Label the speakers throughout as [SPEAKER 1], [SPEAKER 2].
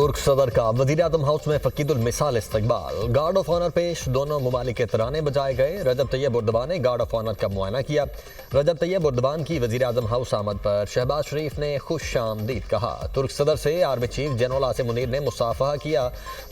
[SPEAKER 1] तुर्क सदर का वज़ीर-ए-आज़म हाउस में फ़कीदुल मिसाल इस्तकबाल। गार्ड ऑफ ऑनर पेश, दोनों ममालिक के तराने बजाए गए। रजब तैयब उर्दवान ने गार्ड ऑफ ऑनर का मुआयना किया। रजब तैयब उर्दवान की वज़ीर-ए-आज़म हाउस आमद पर शहबाज शरीफ ने खुश आमदीद कहा। तुर्क सदर से army chief general Asim Munir ने मुसाफहा किया।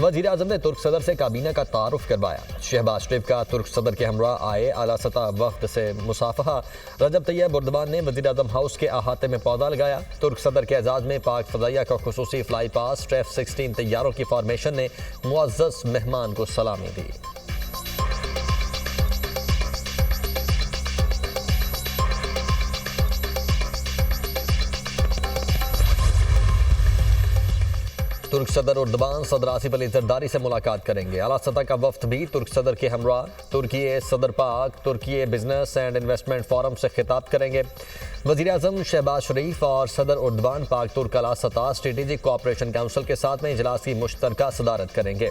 [SPEAKER 1] वज़ीर-ए-आज़म ने तुर्क सदर से काबीना का तारुफ करवाया। शहबाज शरीफ का तुर्क सदर के हमरा आए आला सतह वफ्द से मुसाफहा। रजब तैयब उर्दवान ने वज़ीर-ए-आज़म हाउस के अहाते में पौधा लगाया। तुर्क सदर के एजाज़ में पाक फ़ज़ाइया का खुसूसी फ्लाई पास F-16 तैयारों की फॉर्मेशन ने मुअज़्ज़ज़ मेहमान को सलामी दी। तुर्क सदर उर्दवान सदर आसिफ अली जरदारी से मुलाकात करेंगे। आला सतह का वफ्द भी तुर्क सदर के हमरा तुर्की सदर पाक तुर्की बिजनेस एंड इन्वेस्टमेंट फोरम से खिताब करेंगे। वज़ीर-ए-आज़म शहबाज शरीफ और सदर उर्दवान पाक तुर्क आला सतह स्ट्रेटेजिक कोऑपरेशन काउंसिल के साथ में इजलास की मुश्तरका सदारत करेंगे।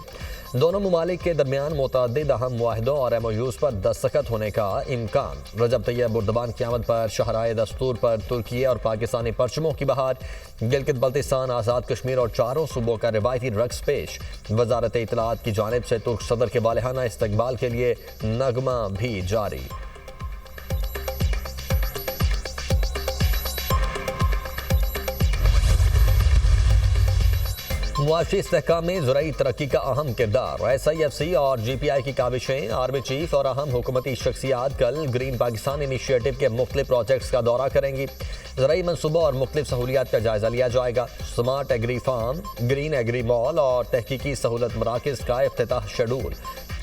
[SPEAKER 1] दोनों ममालिक के दरमियान मुतअद्दिद अहम मुआहिदों और MOUs पर दस्तखत होने का इम्कान। रजब तैयब उर्दवान की आमद पर शहराए दस्तूर पर तुर्की और पाकिस्तानी परचमों की बहार। गिलगित बल्तिस्तान, आज़ाद कश्मीर और चारों सूबों का रिवायती रक्स पेश। वजारत इत्तलाआत की जानिब से तुर्क सदर के वालिहाना इस्तकबाल के लिए नगमा भी जारी। मुआशी इस्तेहकाम में ज़राई तरक्की का अहम किरदार। SIFC और GPI की काविशें। आर्मी चीफ और अहम हुकूमती शख्सियात कल ग्रीन पाकिस्तान इनिशिएटिव के मुख्तलिफ प्रोजेक्ट्स का दौरा करेंगी। ज़राई मनसूबों और मुख्तलिफ सहूलियात का जायजा लिया जाएगा। Smart agri farm, green agri mall और तहकीकी सहूलत मराकज़ का इफ्तिताह शेड्यूल।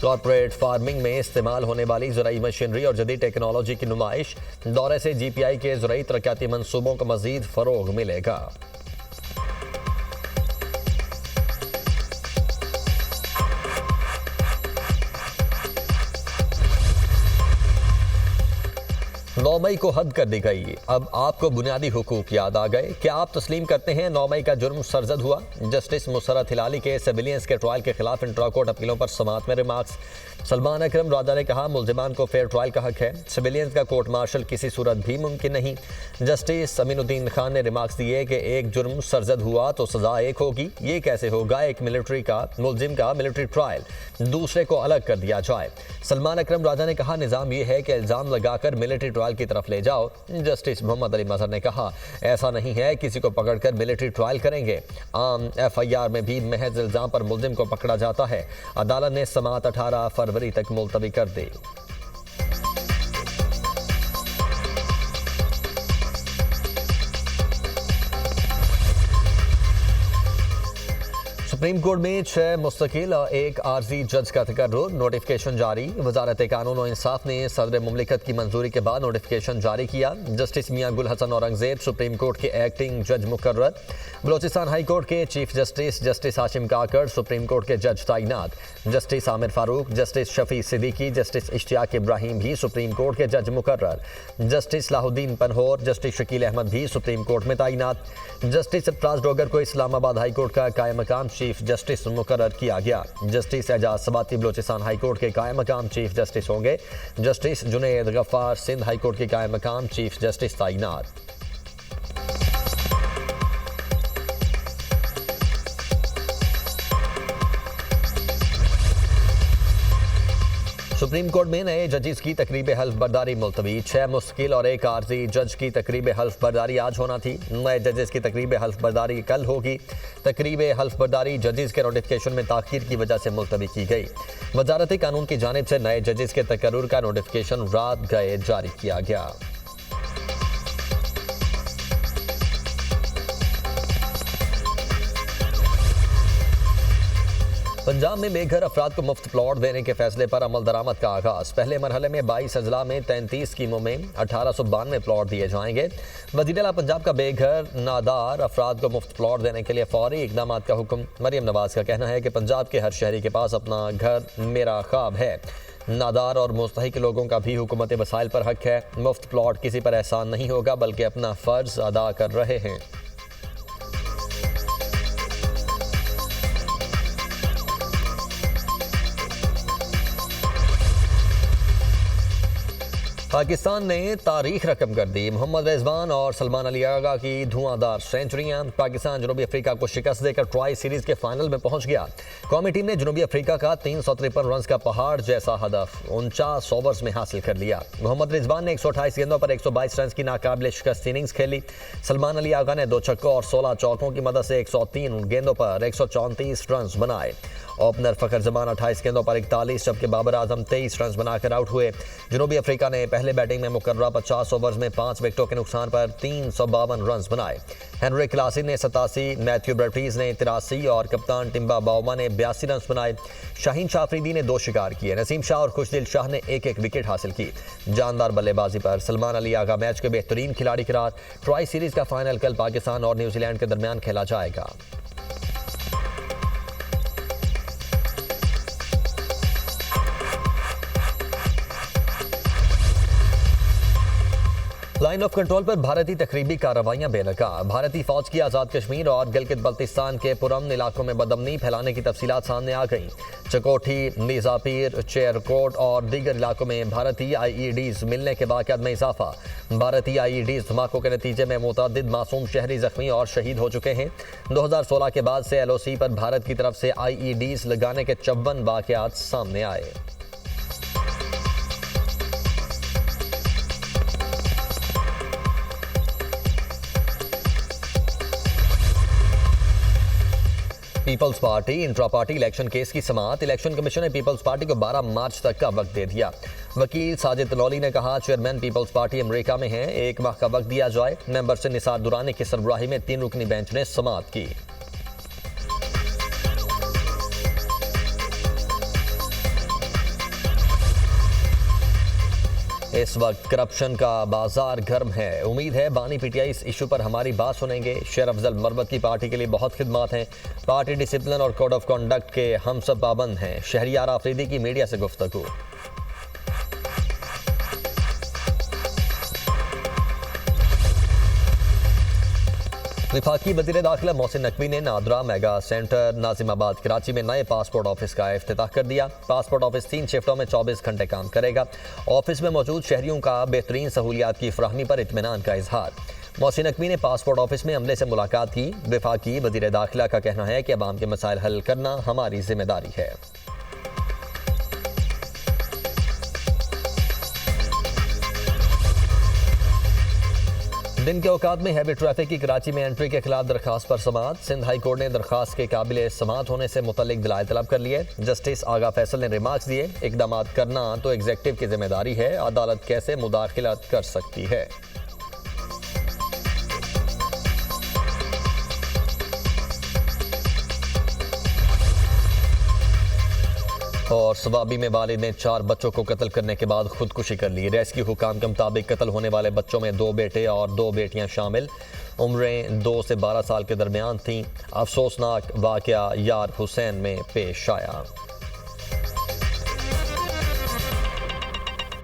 [SPEAKER 1] कॉर्पोरेट फार्मिंग में इस्तेमाल होने वाली ज़राई मशीनरी और जदीद टेक्नोलॉजी की नुमाइश। दौरे से GPI के ज़राई तरक्याती मनसूबों को मज़ीद फ़रोग़ मिलेगा। नौ मई को हद कर दी गई। अब आपको बुनियादी हुकूक याद आ गए। क्या आप तस्लीम करते हैं 9 मई का जुर्म सरजद हुआ? जस्टिस मुसर्रत हिलाली के सिविलियंस के ट्रायल के खिलाफ इंट्रा कोर्ट अपीलों पर समाअत में रिमार्क्स। सलमान अकरम राजा ने कहा, मुल्जिमान को फेयर ट्रायल का हक है। सिविलियंस का कोर्ट मार्शल किसी सूरत भी मुमकिन नहीं। जस्टिस अमीनुद्दीन खान ने रिमार्क्स दिए कि एक जुर्म सरजद हुआ तो सजा एक होगी। ये कैसे होगा? एक मिलिट्री का मुल्जिम का मिलिट्री ट्रायल दूसरे को अलग कर दिया जाए। सलमान अकरम राजा ने कहा, निज़ाम यह है कि इल्ज़ाम लगाकर मिलिट्री ट्रायल की तरफ ले जाओ। जस्टिस मोहम्मद अली मजहर ने कहा, ऐसा नहीं है, किसी को पकड़कर मिलिट्री ट्रायल करेंगे। आम FIR में भी महज इल्जाम पर मुल्जिम को पकड़ा जाता है। अदालत ने समाअत 18 फरवरी तक मुलतवी कर दी। सुप्रीम कोर्ट में 6 मुस्तकिल और 1 आर्जी जज का तकर्रुर। नोटिफिकेशन जारी। वजारत कानून और इंसाफ ने सदर मुमलिकत की मंजूरी के बाद नोटिफिकेशन जारी किया। Justice Mian Gul Hassan Aurangzeb supreme court के एक्टिंग जज मुकर्रर। बलोचिस्तान हाई कोर्ट के chief justice justice Hashim Kakar supreme court के जज तैनात। Justice Aamir Farooq, justice Shafi Siddiqui, justice Ishtiaq Ibrahim भी सुप्रीम कोर्ट के जज मुकर्रर। जस्टिस लाहुद्दीन पनहोर, जस्टिस शकील अहमद भी सुप्रीम कोर्ट में तैनात। जस्टिस सरफराज डोगर को इस्लामाबाद हाई कोर्ट का कायम मकाम चीफ जस्टिस मुकर्रर किया गया। Justice Ejaz Swati Balochistan high court के कायम मकाम चीफ जस्टिस होंगे। Justice Junaid Ghaffar Sindh high court के कायम मकाम चीफ जस्टिस तैनात। सुप्रीम कोर्ट में नए जजेस की तकरीब हल्फ बर्दारी मुलतवी। 6 मुस्तकिल और 1 आर्जी जज की तकरीब हल्फ बर्दारी आज होना थी। नए जजेस की तकरीब हल्फ बर्दारी कल होगी। तकरीब हल्फ बर्दारी जजेस के नोटिफिकेशन में ताखीर की वजह से मुलतवी की गई। वजारत कानून की जानिब से नए जजेस के तकर्रुर का नोटिफिकेशन रात गए जारी किया गया। पंजाब में बेघर अफराद को मुफ्त प्लॉट देने के फैसले पर अमल दरामद का आगाज। पहले मरहले में 22 अजला में 33 स्कीमों में 1892 प्लॉट दिए जाएंगे। वज़ीर आला पंजाब का बेघर नादार अफराद को मुफ्त प्लॉट देने के लिए फौरी इकदाम का हुक्म। मरियम नवाज का कहना है कि पंजाब के हर शहरी के पास अपना घर मेरा ख्वाब है। नादार और मुस्तहिक लोगों का भी हुकूमत वसाइल पर हक है। मुफ्त प्लॉट किसी पर एहसान नहीं होगा बल्कि अपना फ़र्ज अदा कर रहे हैं। पाकिस्तान ने तारीख रकम कर दी। मोहम्मद रिजवान और सलमान अली आगा की धुआंधार सेंचुरियां। पाकिस्तान जनूबी अफ्रीका को शिकस्त देकर ट्रॉय सीरीज के फाइनल में पहुंच गया। कौमी टीम ने जनूबी अफ्रीका का 353 रन का पहाड़ जैसा हदफ 49 ओवर्स में हासिल कर लिया। मोहम्मद रिजवान ने 128 गेंदों पर 122 रन की नाकाबिले शिकस्त इनिंग्स खेली। सलमान अली आगा ने 2 छक्कों और 16 चौकों की मदद से 103 गेंदों पर 134 रन बनाए। ओपनर फखर जमान 28 गेंदों पर 41, जबकि बाबर आजम 23 रन बनाकर आउट हुए। जनूबी अफ्रीका ने पहले बैटिंग में मुकर्रा 50 ओवर्स में 5 विकेटों के नुकसान पर 352 रन बनाए। हेनरी क्लासी ने 87, मैथ्यू ब्रटीज ने 83 और कप्तान टिम्बा बाउमा ने 82 रन बनाए। शाहीन शाह अफरीदी ने 2 शिकार किए। नसीम शाह और खुशदिल शाह ने 1-1 विकेट हासिल की। जानदार बल्लेबाजी पर सलमान अली आगा मैच के बेहतरीन खिलाड़ी करार। ट्रॉय सीरीज का फाइनल कल पाकिस्तान और न्यूजीलैंड के दरमियान खेला जाएगा। लाइन ऑफ कंट्रोल पर भारतीय तकरीबी कार्रवाइयां बेनकाब। भारतीय फौज की आज़ाद कश्मीर और गिलगित बल्तिस्तान के पुरअमन इलाकों में बदअमनी फैलाने की तफसीलात सामने आ गईं। चकोठी, मीज़ापीर, चेरकोट और दीगर इलाकों में भारतीय IEDs मिलने के वाक़यात में इजाफा। भारतीय IEDs धमाकों के नतीजे में मुतअद्दिद मासूम शहरी जख्मी और शहीद हो चुके हैं। 2016 के बाद से LOC पर भारत की तरफ से IEDs लगाने के 54 वाक़यात सामने आए। Peoples Party intra party election case की समाअत। इलेक्शन कमीशन ने पीपल्स पार्टी को 12 मार्च तक का वक्त दे दिया। वकील साजिद तनौली ने कहा, चेयरमैन पीपल्स पार्टी अमेरिका में हैं, 1 माह का वक्त दिया जाए। मेंबर से निसार दुरानी की सरबराही में 3 रुकनी बेंच ने समाअत की। इस वक्त करप्शन का बाजार गर्म है। उम्मीद है बानी PTI इस इशू पर हमारी बात सुनेंगे। शेर अफजल मरवत की पार्टी के लिए बहुत खिदमात हैं। पार्टी डिसिप्लिन और कोड ऑफ कॉन्डक्ट के हम सब पाबंद हैं। शहरियार आफरीदी की मीडिया से गुफ्तगू। वफाकी वज़ीर दाखिला मोहसिन नकवी ने नादरा मेगा सेंटर नाजिमाबाद कराची में नए पासपोर्ट ऑफिस का इफ्तिताह कर दिया। पासपोर्ट ऑफिस 3 शिफ्टों में 24 घंटे काम करेगा। ऑफिस में मौजूद शहरियों का बेहतरीन सहूलियात की फराहमी पर इत्मीनान का इजहार। मोहसिन नकवी ने पासपोर्ट ऑफिस में अमले से मुलाकात की। वफाकी वज़ीर दाखिला का कहना है कि अवाम के मसाइल हल करना हमारी जिम्मेदारी है। दिन के औकात में हैवी ट्रैफिक की कराची में एंट्री के खिलाफ दरखास्त पर समाअत। सिंध हाई कोर्ट ने दरखास्त के काबिल समाअत होने से मुतल्लिक दलाइल तलब कर लिए। जस्टिस आगा फैसल ने रिमार्क्स दिए, इकदाम करना तो एग्जीक्यूटिव की जिम्मेदारी है, अदालत कैसे मुदाखलत कर सकती है। और सवाबी में वालिद ने 4 बच्चों को कत्ल करने के बाद खुदकुशी कर ली। रेस्क्यू हुकाम के मुताबिक कत्ल होने वाले बच्चों में 2 बेटे और 2 बेटियां शामिल। उम्रें 2 से 12 साल के दरमियान थीं। अफसोसनाक वाकया यार हुसैन में पेश आया।